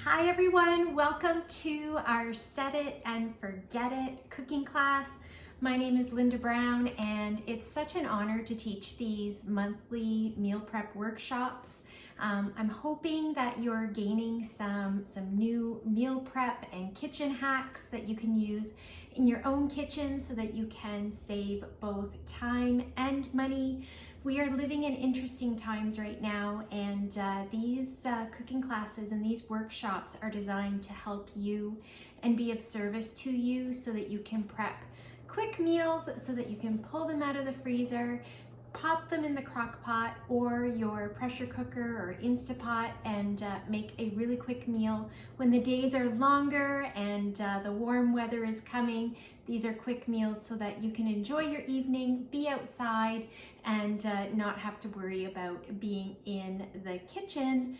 Hi everyone, welcome to our Set It and Forget It cooking class. My name is Linda Brown and it's such an honor to teach these monthly meal prep workshops. I'm hoping that you're gaining some new meal prep and kitchen hacks that you can use in your own kitchen so that you can save both time and money. We are living in interesting times right now, and these cooking classes and these workshops are designed to help you and be of service to you so that you can prep quick meals, so that you can pull them out of the freezer, pop them in the crock pot or your pressure cooker or Instapot and make a really quick meal. When the days are longer and the warm weather is coming, these are quick meals so that you can enjoy your evening, be outside, and not have to worry about being in the kitchen,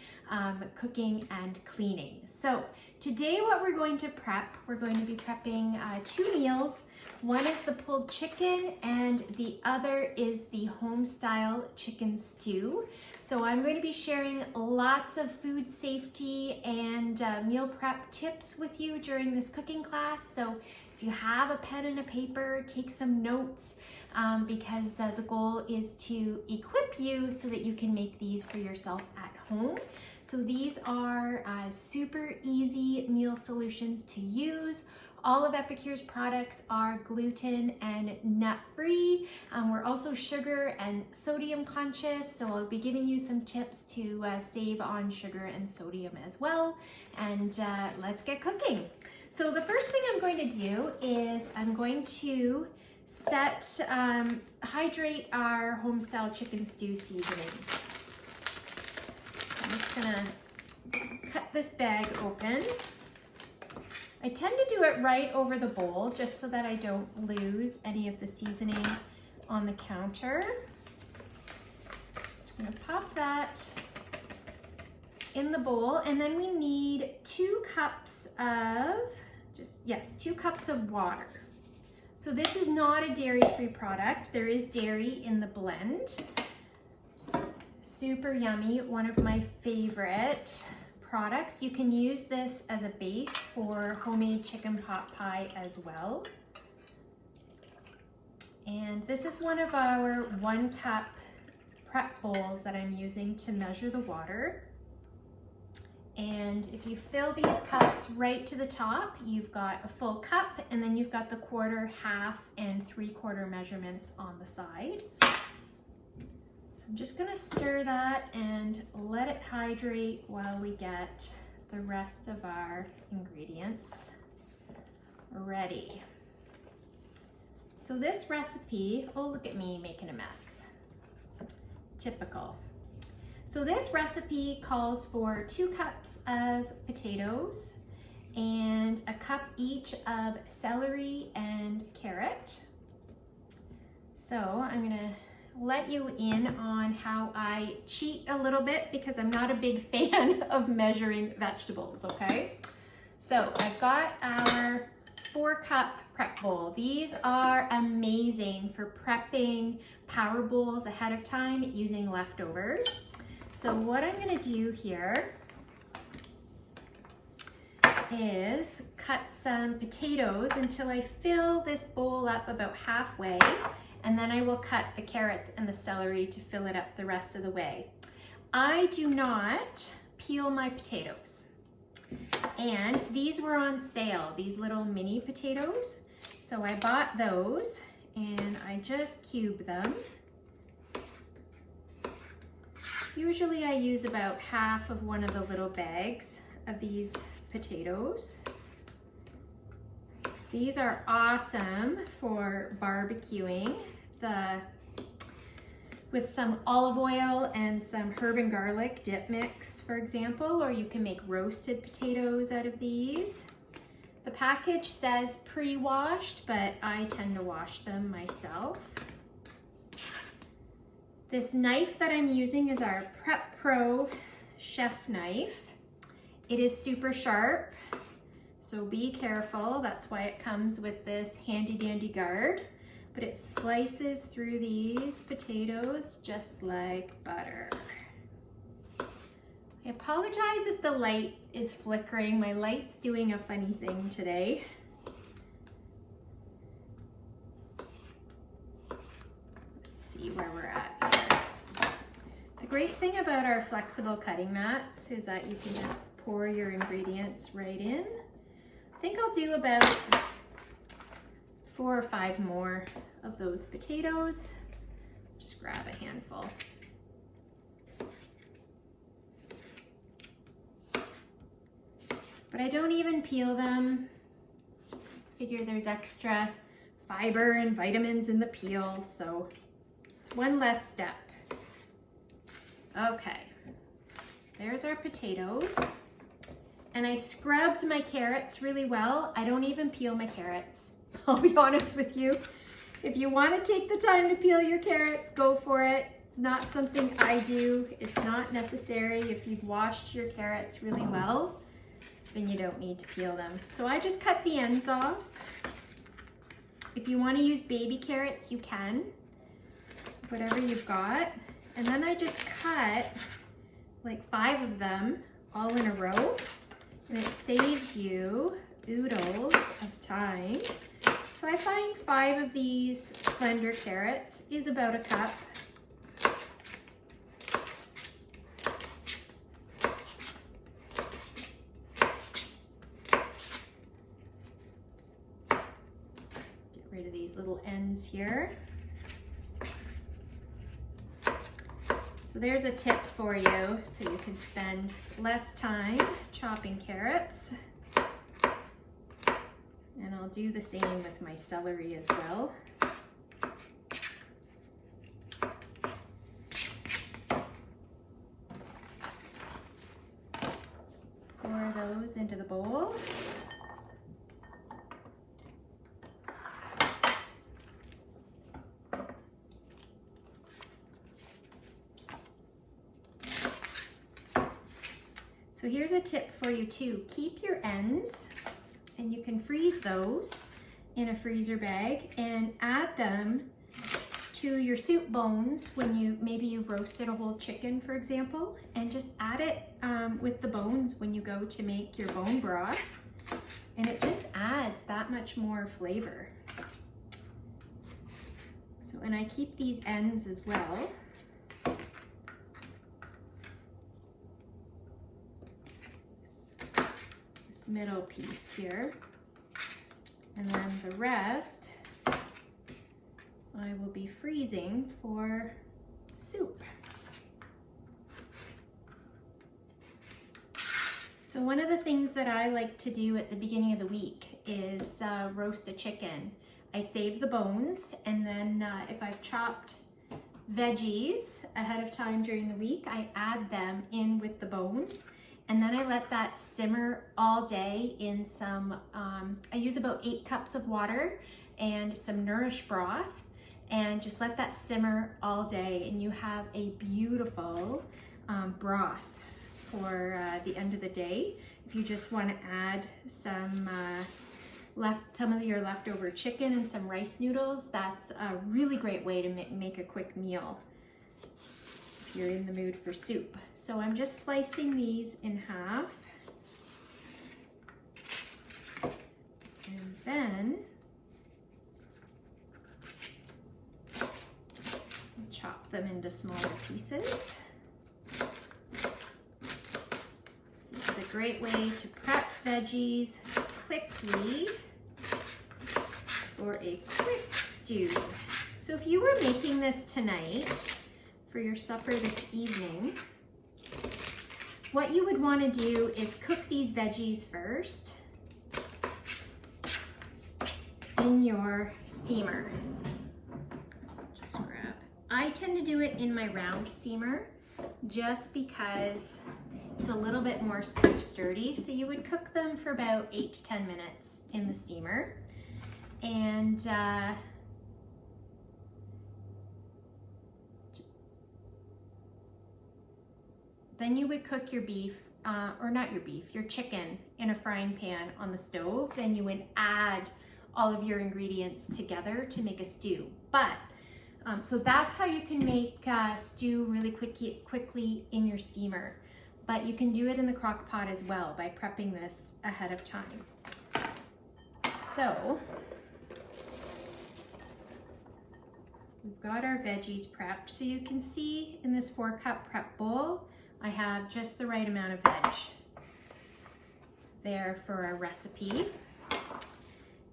cooking and cleaning. So today what we're going to prep, we're going to be prepping two meals. One is the pulled chicken and the other is the home style chicken stew. So I'm going to be sharing lots of food safety and meal prep tips with you during this cooking class. So if you have a pen and a paper, take some notes because the goal is to equip you so that you can make these for yourself at home. So these are super easy meal solutions to use. All of Epicure's products are gluten and nut-free. We're also sugar and sodium conscious, so I'll be giving you some tips to save on sugar and sodium as well. And let's get cooking. So the first thing I'm going to do is I'm going to hydrate our home-style chicken stew seasoning. So I'm just gonna cut this bag open. I tend to do it right over the bowl just so that I don't lose any of the seasoning on the counter. So I'm gonna pop that in the bowl, and then we need 2 cups of, 2 cups of water. So this is not a dairy-free product. There is dairy in the blend. Super yummy, one of my favorite products. You can use this as a base for homemade chicken pot pie as well. And this is one of our 1 cup prep bowls that I'm using to measure the water. And if you fill these cups right to the top, you've got a full cup, and then you've got the quarter, half, and 3/4 measurements on the side. So I'm just gonna stir that and let it hydrate while we get the rest of our ingredients ready. So this recipe, oh look at me making a mess, typical. So this recipe calls for 2 cups of potatoes and a cup each of celery and carrot. So I'm gonna let you in on how I cheat a little bit because I'm not a big fan of measuring vegetables, okay? So I've got our 4-cup prep bowl. These are amazing for prepping power bowls ahead of time using leftovers. So what I'm gonna do here is cut some potatoes until I fill this bowl up about halfway, and then I will cut the carrots and the celery to fill it up the rest of the way. I do not peel my potatoes. And these were on sale, these little mini potatoes. So I bought those and I just cube them. Usually I use about half of one of the little bags of these potatoes. These are awesome for barbecuing with some olive oil and some herb and garlic dip mix, for example, or you can make roasted potatoes out of these. The package says pre-washed, but I tend to wash them myself. This knife that I'm using is our Prep Pro chef knife. It is super sharp, so be careful. That's why it comes with this handy dandy guard. But it slices through these potatoes just like butter. I apologize if the light is flickering. My light's doing a funny thing today. Let's see where we're at here. The great thing about our flexible cutting mats is that you can just pour your ingredients right in. I think I'll do about 4 or 5 more of those potatoes. Just grab a handful. But I don't even peel them. Figure there's extra fiber and vitamins in the peel, so it's one less step. Okay, so there's our potatoes. And I scrubbed my carrots really well. I don't even peel my carrots. I'll be honest with you. If you want to take the time to peel your carrots, go for it. It's not something I do. It's not necessary. If you've washed your carrots really well, then you don't need to peel them. So I just cut the ends off. If you want to use baby carrots, you can. Whatever you've got. And then I just cut like 5 of them all in a row. And it saves you oodles of time. So I find 5 of these slender carrots is about a cup. Get rid of these little ends here. So there's a tip for you, so you can spend less time chopping carrots. And I'll do the same with my celery as well. So pour those into the bowl. So here's a tip for you too. Keep your ends, and you can freeze those in a freezer bag and add them to your soup bones when maybe you've roasted a whole chicken, for example, and just add it with the bones when you go to make your bone broth, and it just adds that much more flavor. So, and I keep these ends as well. Middle piece here, and then the rest I will be freezing for soup. So one of the things that I like to do at the beginning of the week is roast a chicken. I save the bones, and then if I've chopped veggies ahead of time during the week, I add them in with the bones. And then I let that simmer all day in some, I use about 8 cups of water and some Nourish broth, and just let that simmer all day, and you have a beautiful broth for the end of the day. If you just want to add some of your leftover chicken and some rice noodles, that's a really great way to make a quick meal if you're in the mood for soup. So I'm just slicing these in half, and then chop them into smaller pieces. This is a great way to prep veggies quickly for a quick stew. So if you were making this tonight for your supper this evening, what you would want to do is cook these veggies first in your steamer. Just grab. I tend to do it in my round steamer just because it's a little bit more sturdy. So you would cook them for about 8 to 10 minutes in the steamer. And then you would cook your beef, or not your beef, your chicken in a frying pan on the stove. Then you would add all of your ingredients together to make a stew. But, so that's how you can make stew really quickly in your steamer. but you can do it in the crock pot as well by prepping this ahead of time. So we've got our veggies prepped. So you can see in this 4-cup prep bowl, I have just the right amount of veg there for our recipe.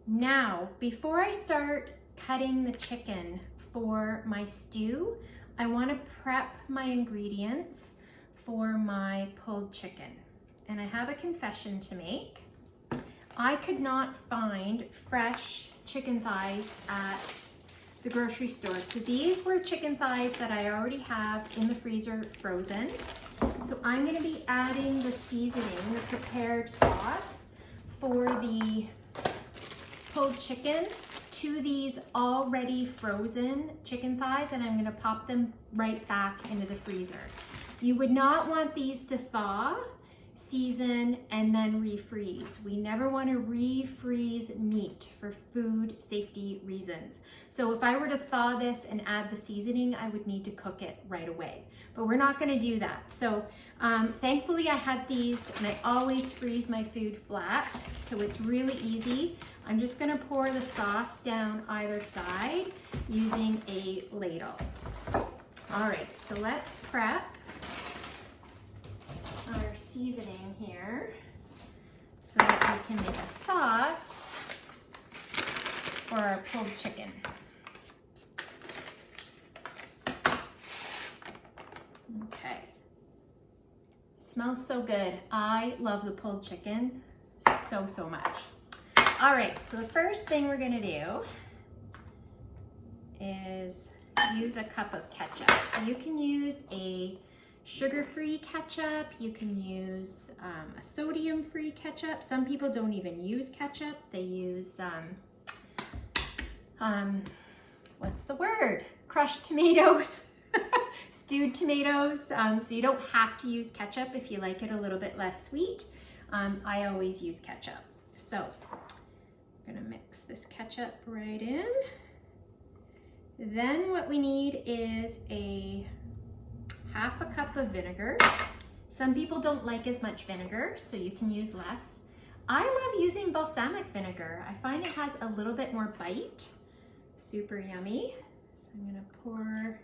Now, before I start cutting the chicken for my stew, I want to prep my ingredients for my pulled chicken. And I have a confession to make. I could not find fresh chicken thighs at the grocery store. So these were chicken thighs that I already have in the freezer frozen. So I'm going to be adding the seasoning, the prepared sauce for the pulled chicken to these already frozen chicken thighs, and I'm going to pop them right back into the freezer. You would not want these to thaw, season, and then refreeze. We never want to refreeze meat for food safety reasons. So if I were to thaw this and add the seasoning, I would need to cook it right away. But we're not going to do that. So thankfully I had these, and I always freeze my food flat, so it's really easy. I'm just going to pour the sauce down either side using a ladle. All right, so let's prep our seasoning here so that we can make a sauce for our pulled chicken. Okay, smells so good. I love the pulled chicken so much. All right, so the first thing we're gonna do is use a cup of ketchup. So you can use a sugar-free ketchup, you can use a sodium-free ketchup. Some people don't even use ketchup, they use, what's the word? Crushed tomatoes, stewed tomatoes. So you don't have to use ketchup if you like it a little bit less sweet. I always use ketchup. So I'm gonna mix this ketchup right in. Then what we need is a half a cup of vinegar. Some people don't like as much vinegar, so you can use less. I love using balsamic vinegar. I find it has a little bit more bite. Super yummy. So I'm gonna pour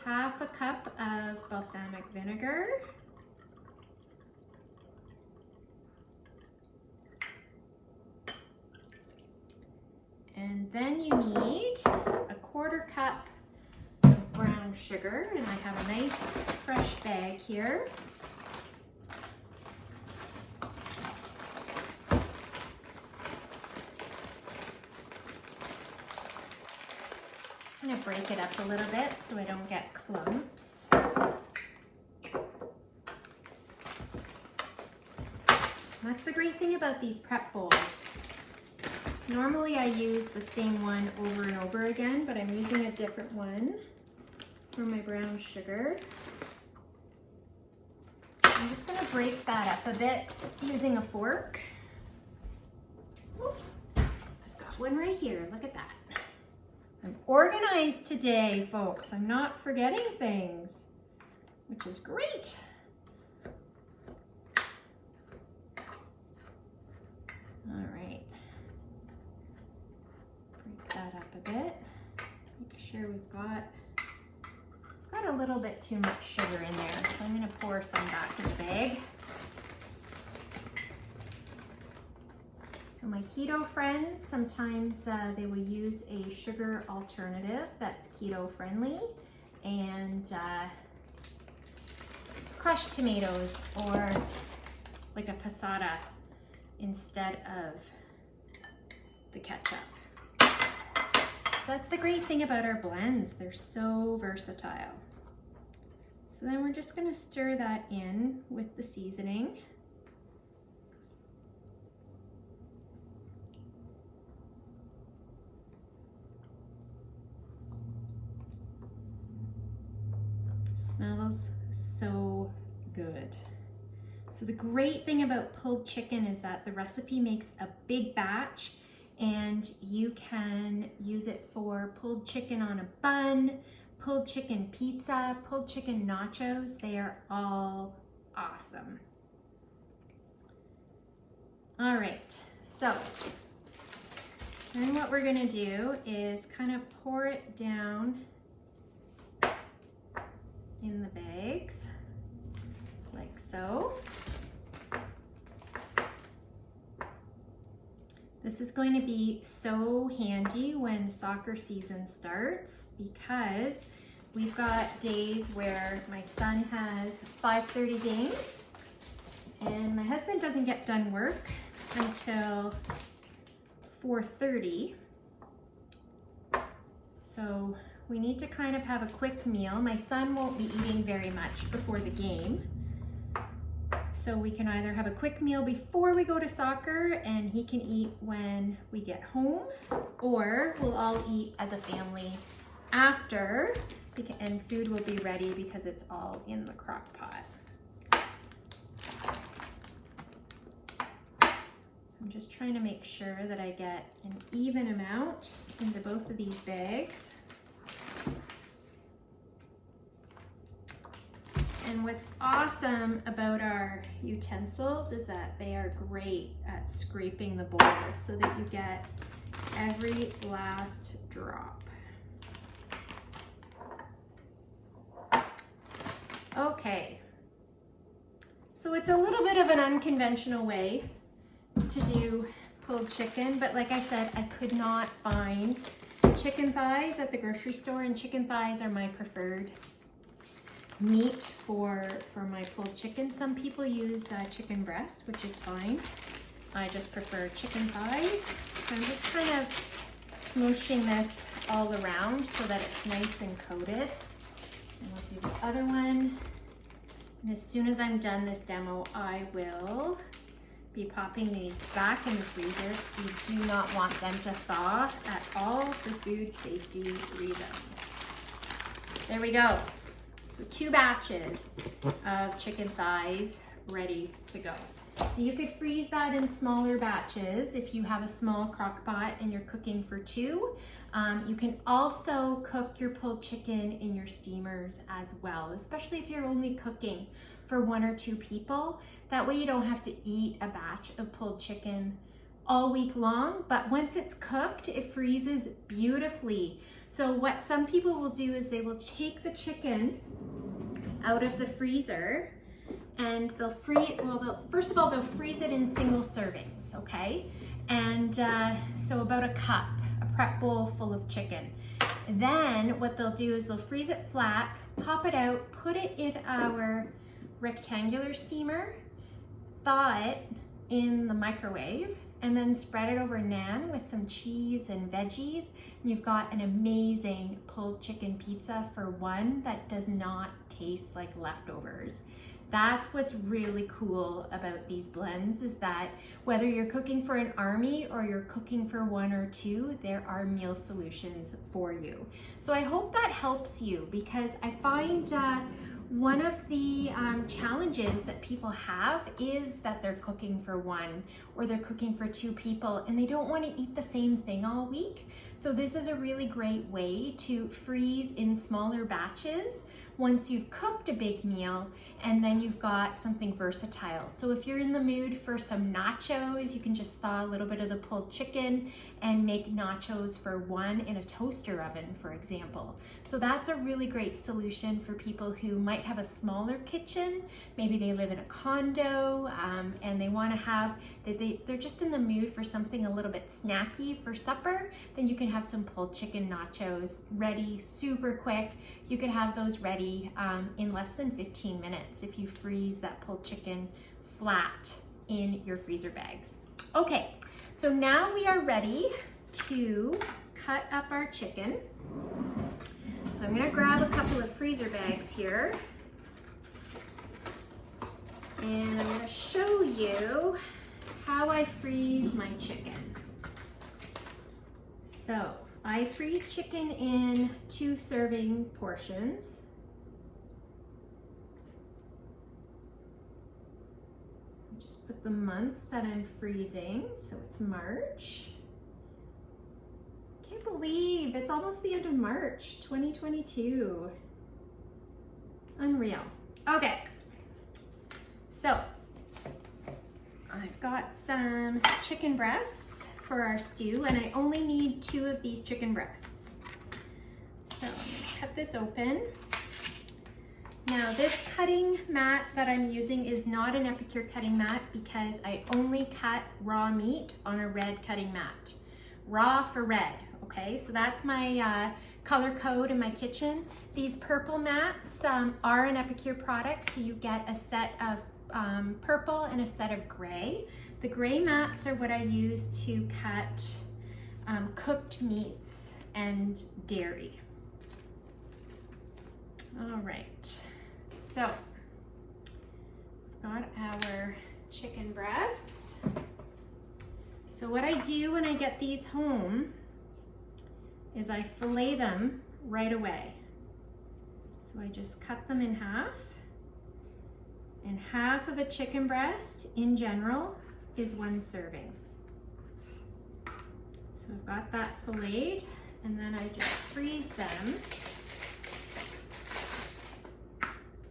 half a cup of balsamic vinegar. And then you need a 1/4 cup of brown sugar, and I have a nice fresh bag here. I'm going to break it up a little bit so I don't get clumps. That's the great thing about these prep bowls. Normally I use the same one over and over again, but I'm using a different one for my brown sugar. I'm just going to break that up a bit using a fork. Ooh, I've got one right here, look at that. I'm organized today, folks. I'm not forgetting things, which is great. All right. Break that up a bit. Make sure we've got a little bit too much sugar in there, so I'm going to pour some back in the bag. So my keto friends, sometimes they will use a sugar alternative that's keto friendly, and crushed tomatoes or like a passata instead of the ketchup. So that's the great thing about our blends. They're so versatile. So then we're just going to stir that in with the seasoning. Smells so good. So the great thing about pulled chicken is that the recipe makes a big batch, and you can use it for pulled chicken on a bun, pulled chicken pizza, pulled chicken nachos. They are all awesome. All right, so then what we're gonna do is kind of pour it down in the bags, like so. This is going to be so handy when soccer season starts, because we've got days where my son has 5:30 games and my husband doesn't get done work until 4:30. So we need to kind of have a quick meal. My son won't be eating very much before the game. So we can either have a quick meal before we go to soccer and he can eat when we get home, or we'll all eat as a family after, and food will be ready because it's all in the crock pot. So I'm just trying to make sure that I get an even amount into both of these bags. And what's awesome about our utensils is that they are great at scraping the bowl so that you get every last drop. Okay, so it's a little bit of an unconventional way to do pulled chicken, but like I said, I could not find chicken thighs at the grocery store, and chicken thighs are my preferred meat for my pulled chicken. Some people use chicken breast, which is fine. I just prefer chicken thighs. So I'm just kind of smooshing this all around so that it's nice and coated. And we'll do the other one. And as soon as I'm done this demo, I will be popping these back in the freezer. We do not want them to thaw at all for food safety reasons. There we go. So 2 batches of chicken thighs ready to go. So you could freeze that in smaller batches if you have a small crock pot and you're cooking for 2. You can also cook your pulled chicken in your steamers as well, especially if you're only cooking for 1 or 2 people. That way you don't have to eat a batch of pulled chicken all week long, but once it's cooked, it freezes beautifully. So what some people will do is they will take the chicken out of the freezer and they'll first of all, they'll freeze it in single servings, okay? And so about a cup, a prep bowl full of chicken. Then what they'll do is they'll freeze it flat, pop it out, put it in our rectangular steamer, thaw it in the microwave, and then spread it over naan with some cheese and veggies. And you've got an amazing pulled chicken pizza for one that does not taste like leftovers. That's what's really cool about these blends, is that whether you're cooking for an army or you're cooking for 1 or 2, there are meal solutions for you. So I hope that helps you, because I find one of the challenges that people have is that they're cooking for 1 or they're cooking for 2 people and they don't want to eat the same thing all week. So this is a really great way to freeze in smaller batches once you've cooked a big meal, and then you've got something versatile. So if you're in the mood for some nachos, you can just thaw a little bit of the pulled chicken and make nachos for 1 in a toaster oven, for example. So that's a really great solution for people who might have a smaller kitchen. Maybe they live in a condo and they want to have, they're just in the mood for something a little bit snacky for supper. Then you can have some pulled chicken nachos ready super quick. You can have those ready in less than 15 minutes if you freeze that pulled chicken flat in your freezer bags. Okay, so now we are ready to cut up our chicken. So I'm gonna grab a couple of freezer bags here, and I'm gonna show you how I freeze my chicken. So I freeze chicken in 2 serving portions. Just put the month that I'm freezing, so it's March. Can't believe it's almost the end of March 2022. Unreal. Okay, So I've got some chicken breasts for our stew, and I only need 2 of these chicken breasts. So I'm gonna cut this open. Now this cutting mat that I'm using is not an Epicure cutting mat because I only cut raw meat on a red cutting mat. Raw for red, okay? So that's my color code in my kitchen. These purple mats are an Epicure product, so you get a set of purple and a set of gray. The gray mats are what I use to cut cooked meats and dairy. All right, so got our chicken breasts. So what I do when I get these home is I fillet them right away. So I just cut them in half, and half of a chicken breast in general is 1 serving. So I've got that filleted, and then I just freeze them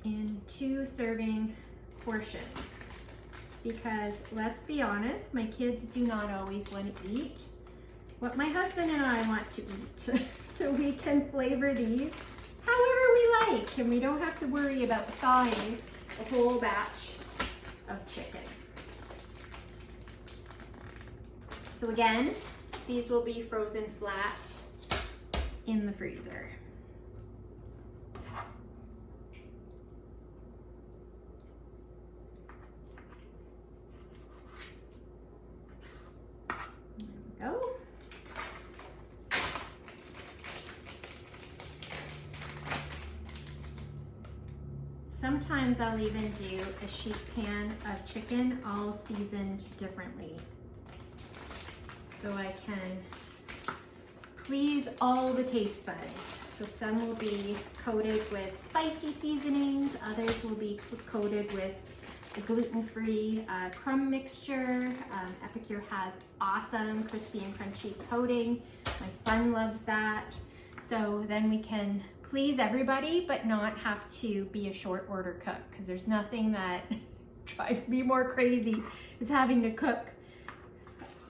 in 2 serving portions. Because let's be honest, my kids do not always want to eat what my husband and I want to eat. So we can flavor these however we like, and we don't have to worry about thawing a whole batch of chicken. So again, these will be frozen flat in the freezer. There we go. Sometimes I'll even do a sheet pan of chicken all seasoned differently, so I can please all the taste buds. So some will be coated with spicy seasonings, others will be coated with a gluten-free crumb mixture. Epicure has awesome crispy and crunchy coating. My son loves that. So then we can please everybody, but not have to be a short order cook, because there's nothing that drives me more crazy is having to cook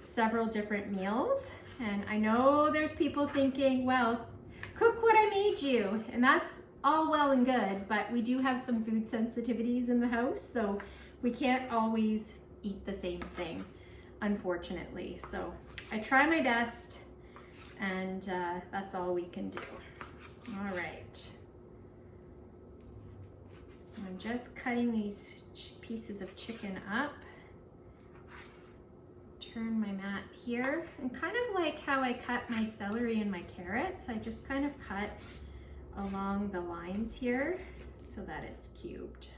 several different meals. And I know there's people thinking, well, cook what I made you, and that's all well and good, but we do have some food sensitivities in the house, so we can't always eat the same thing, unfortunately. So I try my best, and that's all we can do. All right, so I'm just cutting these pieces of chicken up. Turn my mat here, and kind of like how I cut my celery and my carrots, I just kind of cut along the lines here so that it's cubed.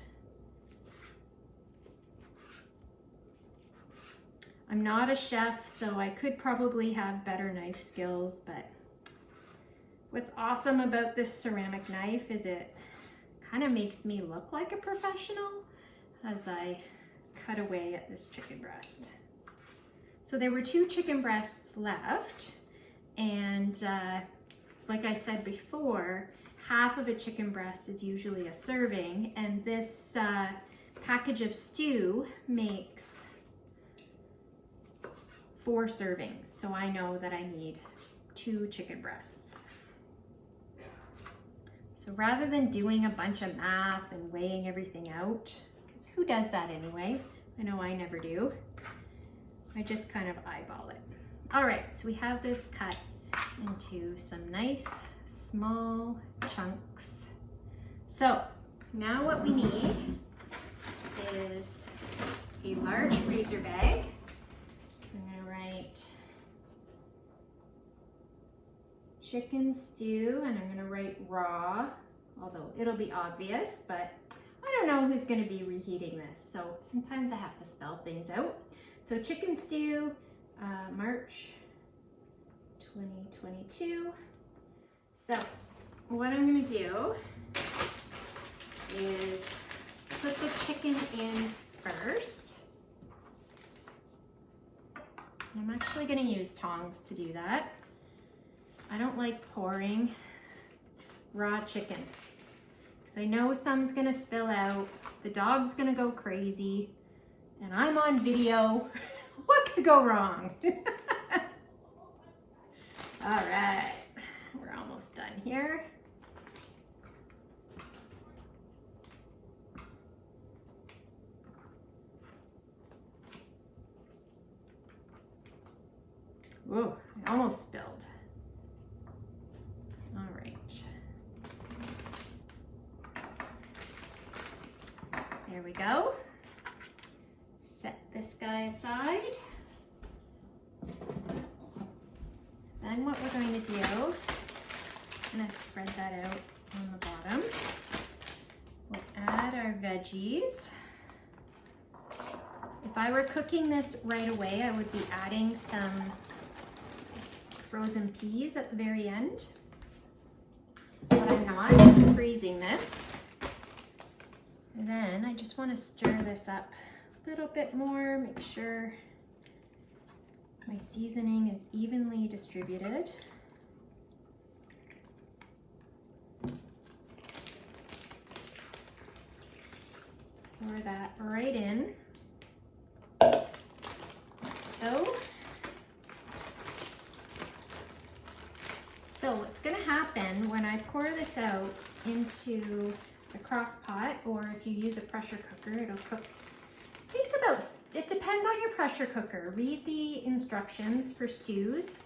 I'm not a chef, so I could probably have better knife skills, but what's awesome about this ceramic knife is it kind of makes me look like a professional as I cut away at this chicken breast. So there were 2 chicken breasts left, and like I said before, half of a chicken breast is usually a serving, and this package of stew makes 4 servings, so I know that I need 2 chicken breasts. So rather than doing a bunch of math and weighing everything out, because who does that anyway? I know I never do. I just kind of eyeball it. All right, so we have this cut into some nice small chunks. So now what we need is a large freezer bag. So I'm gonna write chicken stew, and I'm gonna write raw, although it'll be obvious, but I don't know who's gonna be reheating this, so sometimes I have to spell things out. So chicken stew, March 2022. So what I'm gonna do is put the chicken in first. I'm actually gonna use tongs to do that. I don't like pouring raw chicken, because I know some's gonna spill out, the dog's gonna go crazy, and I'm on video. What could go wrong? All right, we're almost done here. Whoa, I almost spilled. All right. There we go. Set this guy aside. Then what we're going to do, I'm going to spread that out on the bottom. We'll add our veggies. If I were cooking this right away, I would be adding some frozen peas at the very end. But I'm not. I'm freezing this. And then I just want to stir this up a little bit more, make sure my seasoning is evenly distributed. Pour that right in. So what's going to happen when I pour this out into a crock pot, or if you use a pressure cooker, it'll cook. It takes about, it depends on your pressure cooker. Read the instructions for stews.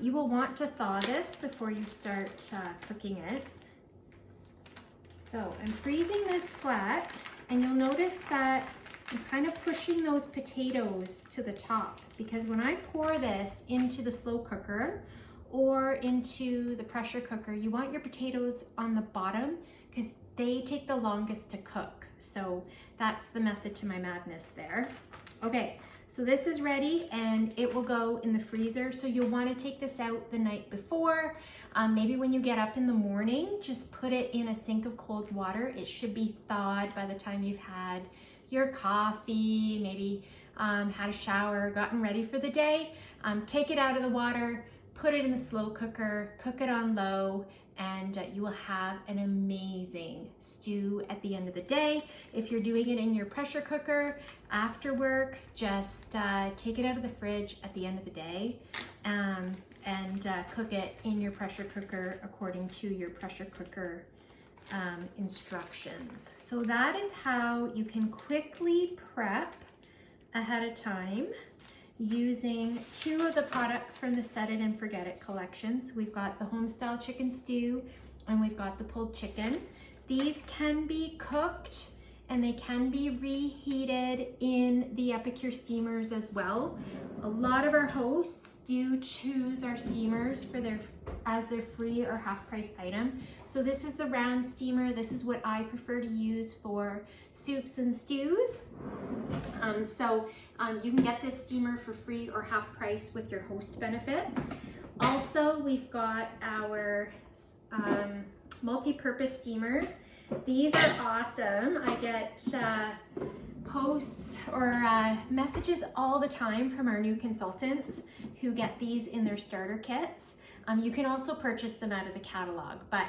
You will want to thaw this before you start cooking it. So I'm freezing this flat, and you'll notice that I'm kind of pushing those potatoes to the top, because when I pour this into the slow cooker or into the pressure cooker, you want your potatoes on the bottom because they take the longest to cook. So that's the method to my madness there. Okay, so this is ready and it will go in the freezer. So you'll want to take this out the night before. Maybe when you get up in the morning, just put it in a sink of cold water. It should be thawed by the time you've had your coffee, maybe had a shower, gotten ready for the day. Take it out of the water, put it in the slow cooker, cook it on low, and you will have an amazing stew at the end of the day. If you're doing it in your pressure cooker after work, just take it out of the fridge at the end of the day and cook it in your pressure cooker according to your pressure cooker instructions. So that is how you can quickly prep ahead of time using two of the products from the Set It and Forget It collections. We've got the home-style chicken stew and we've got the pulled chicken. These can be cooked and they can be reheated in the Epicure steamers as well. A lot of our hosts do choose our steamers for as their free or half price item. So this is the round steamer. This is what I prefer to use for soups and stews. You can get this steamer for free or half price with your host benefits. Also, we've got our multi-purpose steamers. These are awesome. I get posts or messages all the time from our new consultants who get these in their starter kits. You can also purchase them out of the catalog, but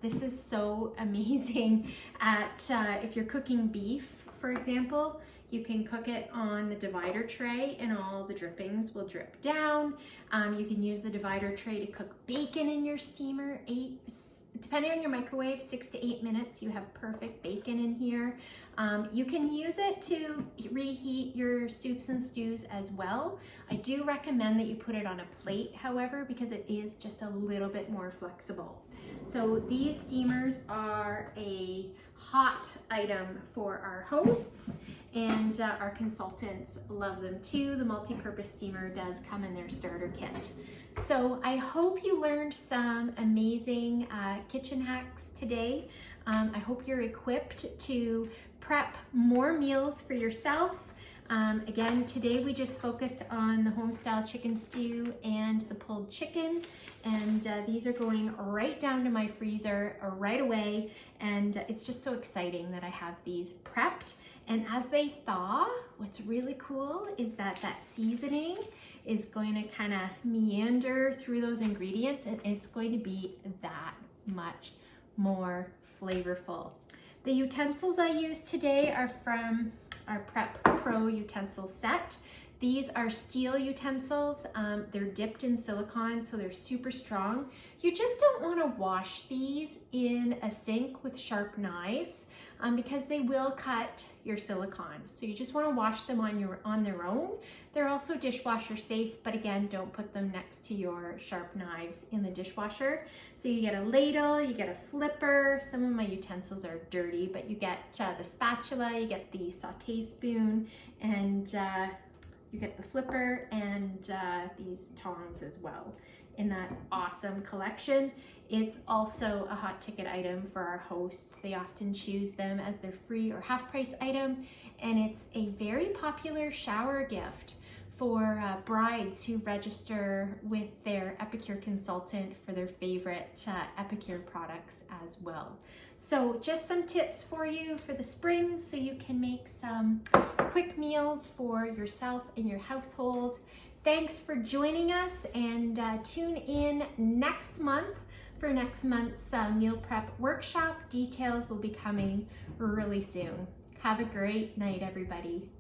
this is so amazing at if you're cooking beef, for example. You can cook it on the divider tray and all the drippings will drip down. You can use the divider tray to cook bacon in your steamer. Depending on your microwave, 6 to 8 minutes, you have perfect bacon in here. You can use it to reheat your soups and stews as well. I do recommend that you put it on a plate, however, because it is just a little bit more flexible. So these steamers are a hot item for our hosts, and our consultants love them too. The multi-purpose steamer does come in their starter kit. So I hope you learned some amazing kitchen hacks today. I hope you're equipped to prep more meals for yourself. Again, today we just focused on the home-style chicken stew and the pulled chicken, and these are going right down to my freezer right away, and it's just so exciting that I have these prepped. And as they thaw, what's really cool is that seasoning is going to kind of meander through those ingredients, and it's going to be that much more flavorful. The utensils I use today are from our Prep Pro utensil set. These are steel utensils. They're dipped in silicone, so they're super strong. You just don't want to wash these in a sink with sharp knives because they will cut your silicone. So you just want to wash them on their own. They're also dishwasher safe, but again, don't put them next to your sharp knives in the dishwasher. So you get a ladle, you get a flipper. Some of my utensils are dirty, but you get the spatula, you get the sauté spoon, and you get the flipper and these tongs as well in that awesome collection. It's also a hot ticket item for our hosts. They often choose them as their free or half price item, and it's a very popular shower gift for brides who register with their Epicure consultant for their favorite Epicure products as well. So just some tips for you for the spring so you can make some quick meals for yourself and your household. Thanks for joining us, and tune in next month for next month's meal prep workshop. Details will be coming really soon. Have a great night, everybody.